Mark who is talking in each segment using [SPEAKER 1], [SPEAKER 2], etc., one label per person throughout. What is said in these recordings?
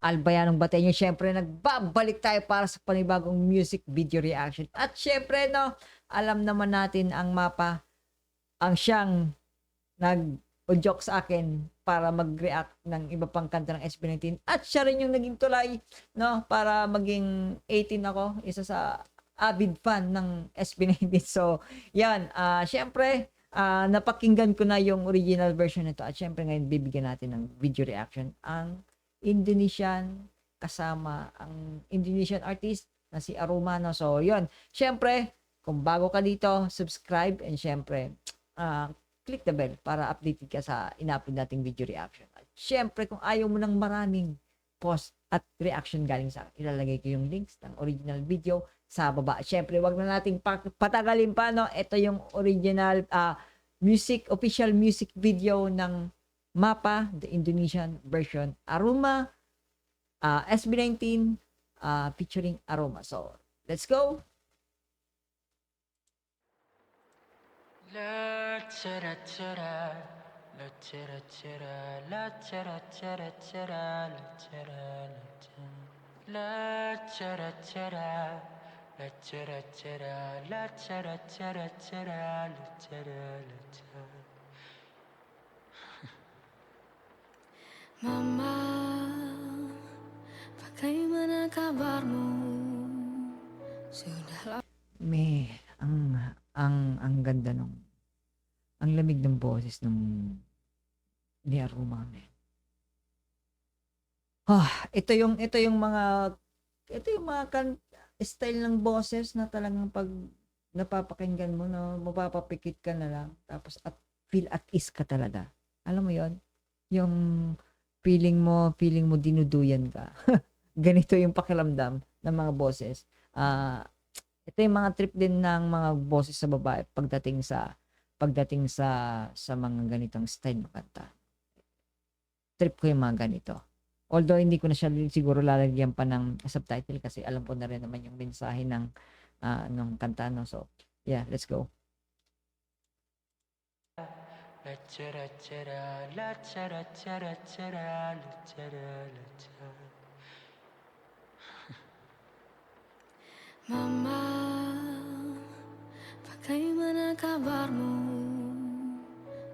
[SPEAKER 1] Albayanong Bateño. Siyempre, nagbabalik tayo para sa panibagong music video reaction. At siyempre, no, alam naman natin ang Mapa, ang siyang nag-udyok sa akin para mag-react ng iba pang kanta ng SB19. At siya rin yung naging tulay, no, para maging 18 ako. Isa sa avid fan ng SB19. So, yan. Siyempre, napakinggan ko na yung original version nito. At siyempre, ngayon, bibigyan natin ng video reaction ang Indonesian kasama ang Indonesian artist na si Arumano. So, yun. Siyempre, kung bago ka dito, subscribe and siyempre, click the bell para updated ka sa in-upload nating video reaction. At siyempre, kung ayaw mo ng maraming post at reaction galing sa akin, ilalagay ko yung links ng original video sa baba. At siyempre, wag na nating patagalin pa, no? Ito yung original official music video ng Mapa, the Indonesian version. Aruma, SB19, featuring Aroma. So, let's go!
[SPEAKER 2] La chara chara, la chara chara, la chara chara chara, la chara la chara chara, la chara chara, la chara chara chara, la chara la chara.
[SPEAKER 3] Mama, bagaimana kabarmu? Sudah
[SPEAKER 1] May, ang ganda nung, ang lamig ng boses nung ni Aruma, man. Ito yung mga style ng boses na talagang pag napapakinggan mo, no, mapapapikit ka na lang, tapos at feel at ease ka talaga. Alam mo yon, yung feeling mo dinuduyan ka. Ganito yung pakiramdam ng mga boses. Ito yung mga trip din ng mga boses sa babae pagdating sa mga ganitong style ng kanta. Trip ko yung mga ganito. Although hindi ko na siya siguro lalagyan pa ng subtitle kasi alam ko na rin naman yung mensahe ng kanta, no. So, yeah, let's go.
[SPEAKER 2] La chara chara, la chara chara chara, la chara la chara.
[SPEAKER 3] Mama, bagaimana kabarmu?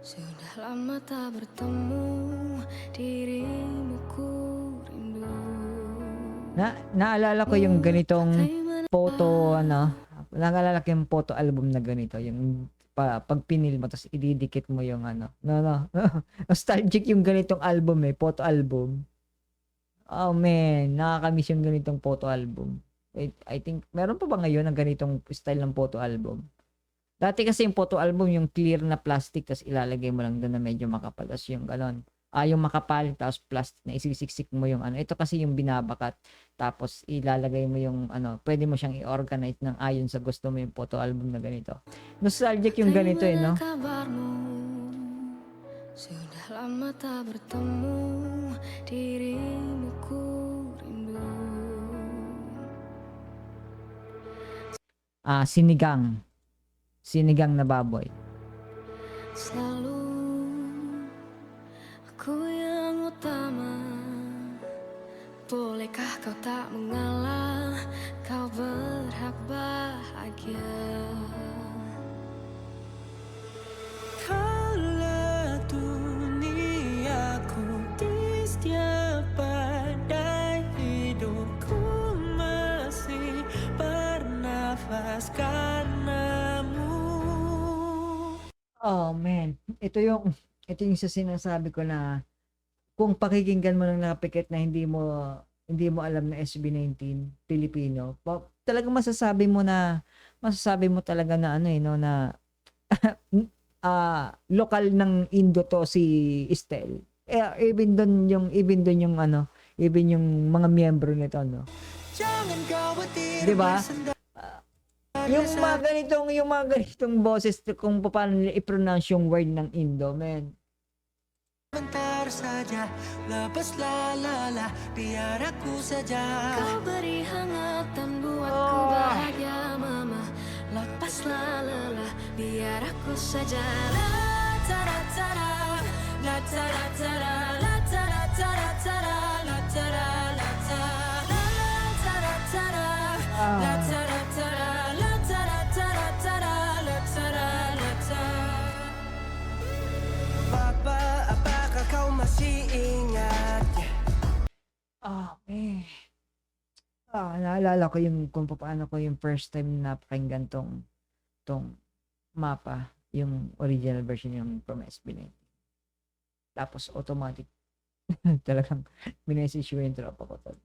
[SPEAKER 3] Sudah lama tak bertemu, dirimu ku rindu.
[SPEAKER 1] Naalala ko yung ganitong photo, naalala ko yung photo album na ganito, yung pag pinil mo tapos ididikit mo yung nostalgic yung ganitong album, photo album. Oh man, nakakamiss yung ganitong photo album. Wait, I think meron pa ba ngayon ng ganitong style ng photo album? Dati kasi yung photo album yung clear na plastic tapos ilalagay mo lang doon na medyo makapal, tapos yung ganon. Yung makapal tapos plastic na isisiksik mo yung ito kasi yung binabakat tapos ilalagay mo yung pwede mo siyang i-organize ng ayon sa gusto mo yung photo album na ganito. Nostalgic yung ganito, no?
[SPEAKER 3] Sudah lama tak bertemu, dirimu ku rindu.
[SPEAKER 1] Sinigang na baboy.
[SPEAKER 3] Selalu aku yang utama. Bolehkah kau tak mengalah? Kau berhak bahagia.
[SPEAKER 2] Kaulah duniaku, di setiap pada hidupku masih bernafas karenamu.
[SPEAKER 1] Oh man, ito yung sa sinasabi ko na kung pakikinggan mo ng nakapikit na hindi mo alam na SB19 Pilipino, talagang masasabi mo talaga na na lokal ng Indo to si Estel. Even yung mga miyembro nito, no.
[SPEAKER 2] Jangan kau
[SPEAKER 1] 'Di ba? Yung mga ganitong boses kung paano nila i-pronounce yung word ng Indo, man.
[SPEAKER 2] Bentar saja, lepaslah lelah, biar aku saja.
[SPEAKER 3] Kau beri hangatan buatku bahagia, mama. Lepaslah lelah, biar aku saja. La tara tara, la tara tara, la tara tara tara, la tara la La tara tara, la tara tara tara, la tara la tara.
[SPEAKER 4] Papa, apaka kau masih ingat?
[SPEAKER 1] Eh. Naalala ko yung kung paano ko yung first time na napakinggan tong mapa, yung original version yung from SB19. Tapos automatic talagang minessage ko yung tropa ko tol.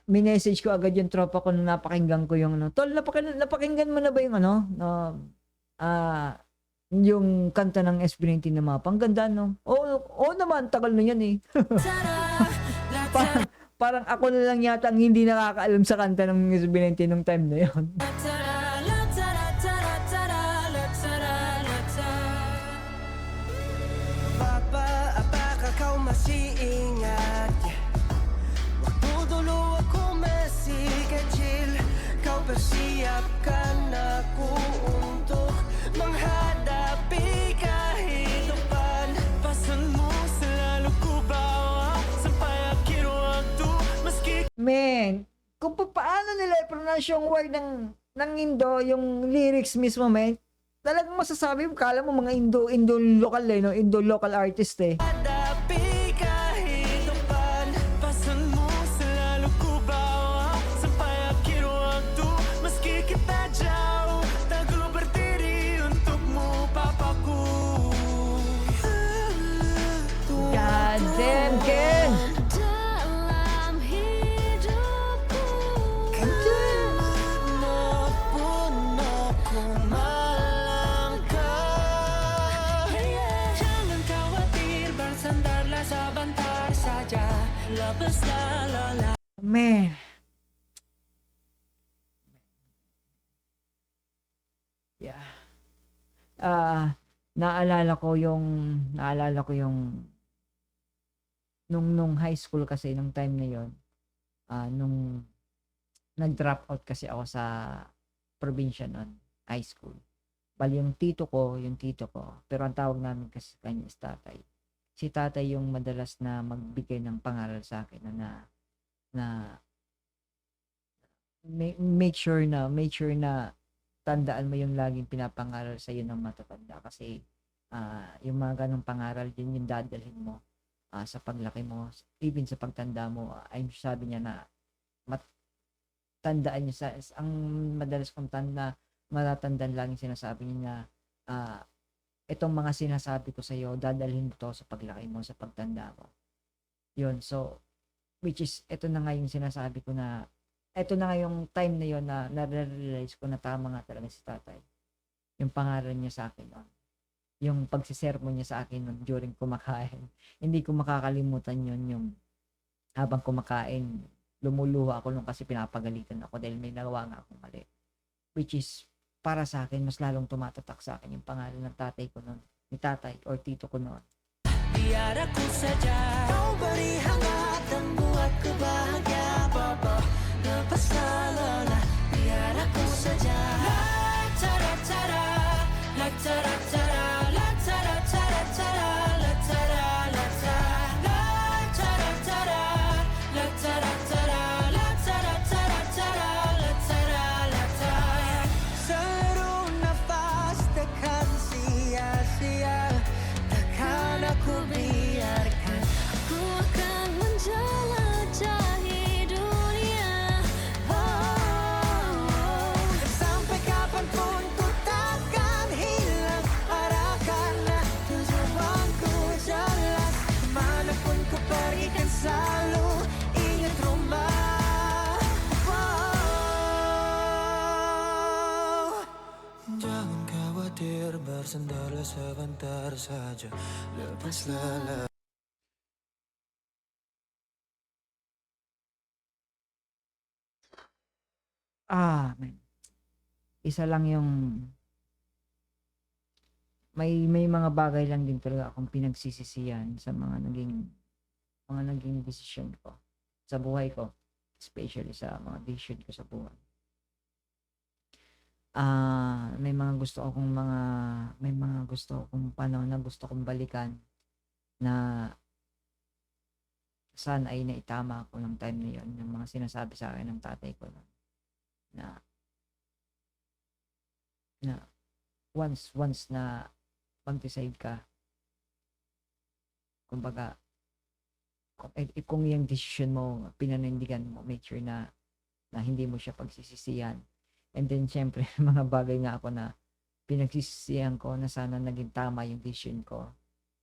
[SPEAKER 1] Minessage ko agad yung tropa ko nung napakinggan ko yung ano. Tol, napakinggan mo na ba yung ano? Yung kanta ng SB19 na mapa. Ang ganda, no? Oo naman, tagal na yan eh. Parang ako na lang yata ang hindi nakakaalam sa kanta ng SB19 nung time na yun.
[SPEAKER 4] Papa, apaka kau masih ingat? Waktu dulu aku masih kecil, kau persiapkan aku untuk menghadapi kehidupan. Pesanmu selalu ku bawa sampai akhir waktu meski.
[SPEAKER 1] Man, kung paano nila i-pronounce yung word ng Indo, yung lyrics mismo, man, talagang masasabi mo, kala mo mga Indo local eh, no? Indo local artist eh.
[SPEAKER 4] Hadapi kehidupan, pesanmu selalu ku bawa sampai akhir waktu meski kita jauh, teguh berdiri untukmu papaku.
[SPEAKER 1] God damn, Ken!
[SPEAKER 3] Dalam hidupku
[SPEAKER 4] Kemanapun aku melangkah, jangan khawatir, bersandarlah sebentar saja, lepaslah lelah.
[SPEAKER 1] Man. Yeah. Naalala ko yung nung high school kasi nung time na yon, nung nag-drop out kasi ako sa probinsya nun, high school. Bali yung tito ko, pero ang tawag namin kasi sa kanya is tatay. Si tatay yung madalas na magbigay ng pangaral sa akin na make sure na tandaan mo yung laging pinapangaral sa iyo ng matatanda kasi yung mga ganong pangaral yun yung dadalhin mo sa paglaki mo, even sa pagtanda mo. Ay sabi niya na tandaan niya ang madalas kong matatandaan laging sinasabi niya na itong mga sinasabi ko sa iyo, dadalhin mo to sa paglaki mo, sa pagtanda mo. Yun, so which is ito na nga yung sinasabi ko na ito na nga yung time na yon na na-realize ko na tama nga talaga si tatay. Yung pangaral niya sa akin noon. Yung pagsisermon niya sa akin noon during kumakain. Hindi ko makakalimutan yun, yung habang kumakain, lumuluha ako nung kasi pinapagalitan ako dahil may nagawa nga akong mali. Which is, para sa akin, mas lalong tumatatak sa akin yung pangalan ng tatay ko noon. Ni tatay or tito ko noon.
[SPEAKER 4] Biar aku saja kau beri hangat dan buatku bahagia, Papa. Lepaslah lelah, biar aku saja. La tara tara, la tara tara, la tara tara tara, la tara la tara, la tara tara, la tara tara, la tara tara tara, la tara la tara. Seluruh nafas takkan sia-sia, takkan aku biarkan.
[SPEAKER 3] Ku akan menjelajahi dunia.
[SPEAKER 4] Sampai kapanpun ku takkan hilang arah karena tujuanku jelas. Kemanapun ku pergi kan selalu ingat rumah. Jangan khawatir, bersandarlah sebentar saja, lepaslah.
[SPEAKER 1] Man. Isa lang yung may mga bagay lang din talaga akong pinagsisisihan sa mga naging desisyon ko sa buhay ko, especially sa mga decision ko sa buhay. May mga gusto akong panahon na gusto kong balikan na sana ay naitama ko ng time na yun, yung mga sinasabi sa akin ng tatay ko na na once na mag-decide ka, kumbaga, kung yung decision mo, pinanindigan mo, make sure na hindi mo siya pagsisisihan. And then, syempre, mga bagay nga ako na pinagsisisihan ko na sana naging tama yung decision ko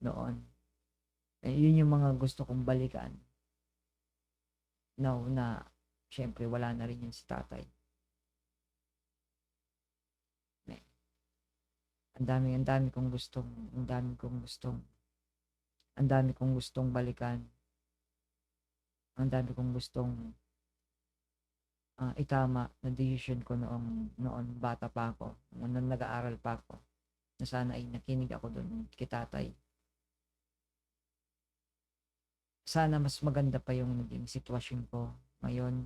[SPEAKER 1] noon. Yun yung mga gusto kong balikan. Now na, syempre, wala na rin yun si tatay. Ang dami kong gustong balikan. Ang dami kong gustong itama na decision ko noon bata pa ako, noon nag-aaral pa ako, na sana ay nakinig ako doon kay tatay. Sana mas maganda pa yung naging sitwasyon ko ngayon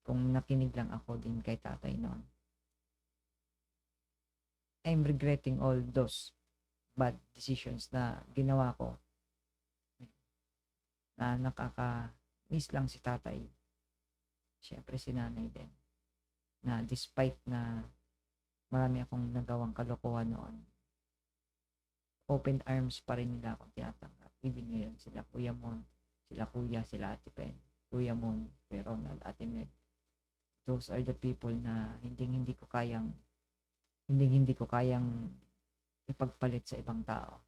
[SPEAKER 1] kung nakinig lang ako din kay tatay noon. I'm regretting all those bad decisions na ginawa ko, na nakaka-miss lang si tatay. Siyempre si nanay din, na despite na marami akong nagawang kalokohan noon, open arms pa rin nila akong tinatanggap. Even ngayon, sila Kuya Mon, sila Kuya, sila Ate Pen, Kuya Mon, Kuya Ronald, Ate Meg. Those are the people na hindi ko kayang ipagpalit sa ibang tao.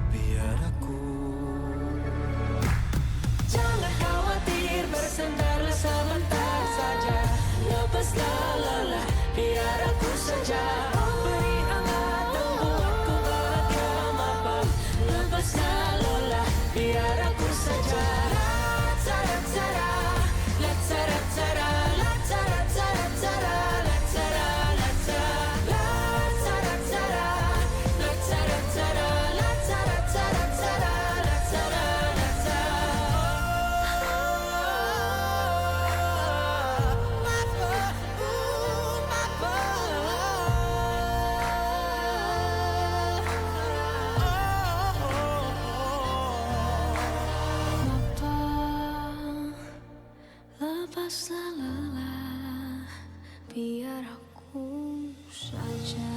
[SPEAKER 4] Biar aku jangan khawatir, bersandarlah sebentar saja, lepaslah lelah, biar aku saja beri hangat dan buatku bahagia mama, lepaslah lelah, biar aku saja. Lepaslah lelah, biar aku saja.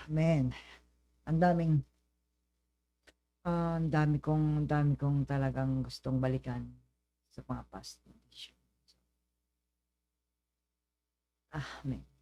[SPEAKER 1] Man, ang dami kong talagang gustong balikan sa mga past edition. Man.